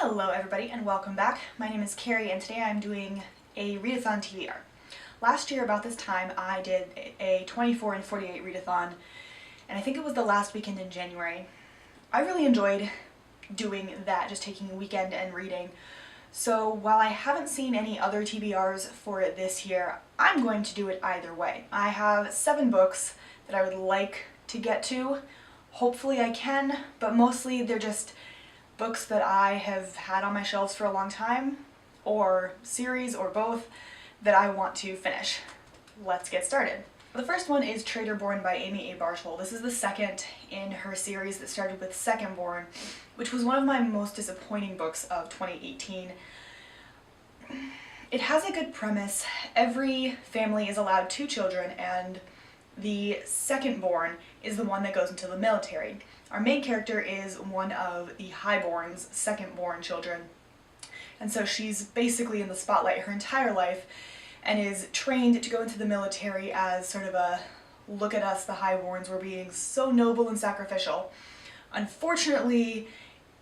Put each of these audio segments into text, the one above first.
Hello everybody and welcome back. My name is Kari and today I'm doing a Readathon TBR. Last year about this time I did a 24 and 48 readathon and I think it was the last weekend in January. I really enjoyed doing that, just taking a weekend and reading. So while I haven't seen any other TBRs for it this year, I'm going to do it either way. I have 7 books that I would like to get to. Hopefully I can, but mostly they're just books that I have had on my shelves for a long time, or series, or both, that I want to finish. Let's get started. The first one is Traitorborn by Amy A. Bartol. This is the second in her series that started with Secondborn, which was one of my most disappointing books of 2018. It has a good premise. Every family is allowed 2 children, and the secondborn is the one that goes into the military. Our main character is one of the highborn's secondborn children, and so she's basically in the spotlight her entire life and is trained to go into the military as sort of a look at us, the highborns, we're being so noble and sacrificial. Unfortunately,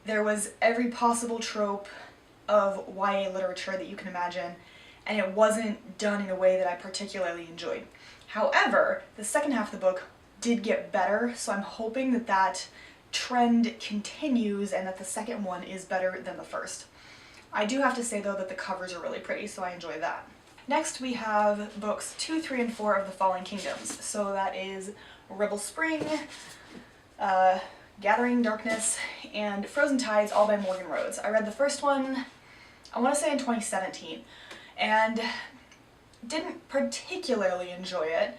there was every possible trope of YA literature that you can imagine, and it wasn't done in a way that I particularly enjoyed. However, the second half of the book did get better, so I'm hoping that that trend continues and that the second one is better than the first. I do have to say though that the covers are really pretty, so I enjoy that. Next we have books 2, 3, and 4 of the Fallen Kingdoms. So that is Rebel Spring, Gathering Darkness, and Frozen Tides, all by Morgan Rhodes. I read the first one, I want to say in 2017, and didn't particularly enjoy it,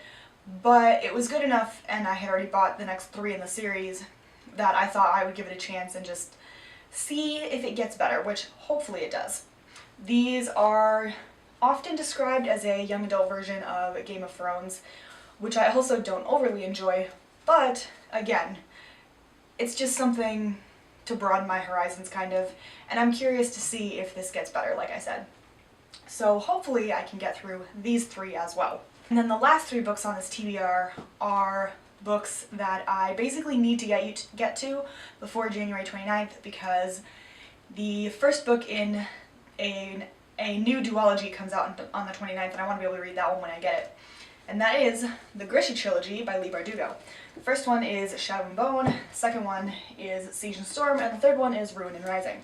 but it was good enough, and I had already bought the next 3 in the series, that I thought I would give it a chance and just see if it gets better, which hopefully it does. These are often described as a young adult version of Game of Thrones, which I also don't overly enjoy, but again, it's just something to broaden my horizons kind of, and I'm curious to see if this gets better, like I said. So hopefully I can get through these 3 as well. And then the last 3 books on this TBR are books that I basically need to get to before January 29th, because the first book in a new duology comes out on the 29th, and I want to be able to read that one when I get it. And that is the Grisha Trilogy by Leigh Bardugo. The first one is Shadow and Bone, the second one is Siege and Storm, and the third one is Ruin and Rising.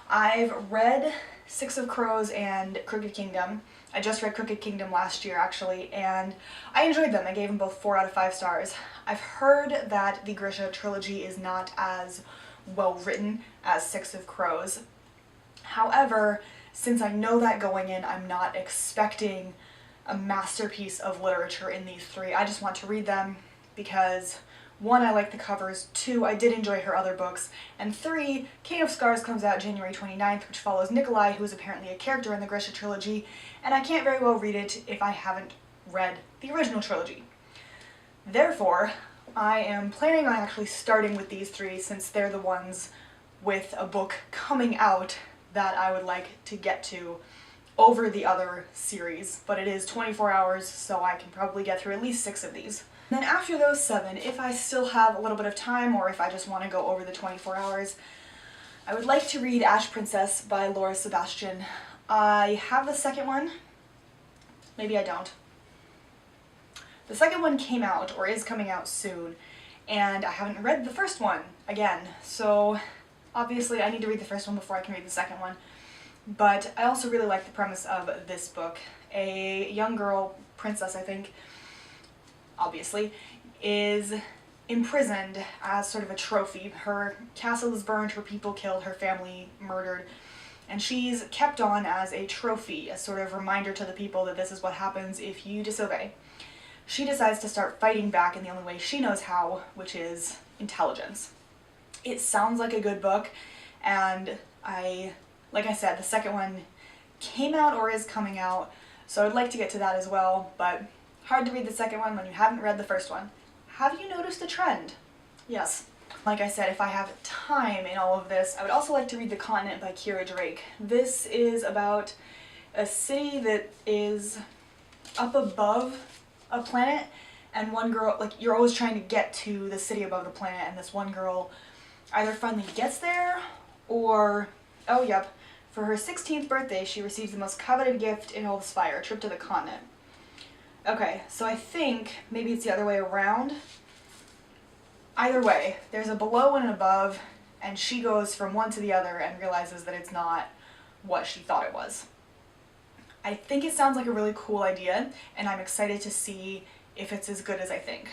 I've read Six of Crows and Crooked Kingdom. I just read Crooked Kingdom last year actually, and I enjoyed them. I gave them both 4 out of 5 stars. I've heard that the Grisha Trilogy is not as well written as Six of Crows. However, since I know that going in, I'm not expecting a masterpiece of literature in these 3. I just want to read them because 1, I like the covers, 2, I did enjoy her other books, and 3, King of Scars comes out January 29th, which follows Nikolai, who is apparently a character in the Grisha Trilogy, and I can't very well read it if I haven't read the original trilogy. Therefore, I am planning on actually starting with these 3 since they're the ones with a book coming out that I would like to get to over the other series, but it is 24 hours, so I can probably get through at least 6 of these. Then after those 7, if I still have a little bit of time, or if I just want to go over the 24 hours, I would like to read Ash Princess by Laura Sebastian. I have the second one. Maybe I don't. The second one came out, or is coming out soon, and I haven't read the first one again, so obviously I need to read the first one before I can read the second one. But I also really like the premise of this book. A young girl, princess I think, obviously, is imprisoned as sort of a trophy. Her castle is burned, her people killed, her family murdered, and she's kept on as a trophy, a sort of reminder to the people that this is what happens if you disobey. She decides to start fighting back in the only way she knows how, which is intelligence. It sounds like a good book, and like I said, the second one came out or is coming out, so I'd like to get to that as well, but hard to read the second one when you haven't read the first one. Have you noticed a trend? Yes. Like I said, if I have time in all of this, I would also like to read The Continent by Kira Drake. This is about a city that is up above a planet, and one girl, like, you're always trying to get to the city above the planet, and this one girl either finally gets there, or Oh, yep. For her 16th birthday, she receives the most coveted gift in all the Spire, a trip to the continent. Okay, so I think maybe it's the other way around. Either way, there's a below and an above, and she goes from one to the other and realizes that it's not what she thought it was. I think it sounds like a really cool idea, and I'm excited to see if it's as good as I think.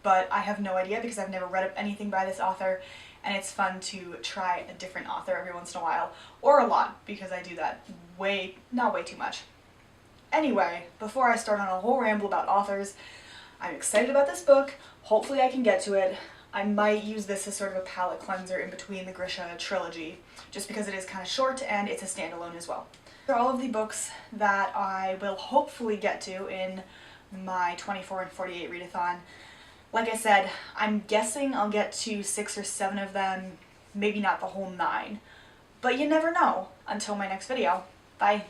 But I have no idea because I've never read anything by this author, and it's fun to try a different author every once in a while, or a lot, because I do that not way too much. Anyway, before I start on a whole ramble about authors, I'm excited about this book. Hopefully I can get to it. I might use this as sort of a palate cleanser in between the Grisha Trilogy, just because it is kind of short and it's a standalone as well. These are all of the books that I will hopefully get to in my 24 and 48 readathon. Like I said, I'm guessing I'll get to 6 or 7 of them, maybe not the whole 9. But you never know until my next video. Bye!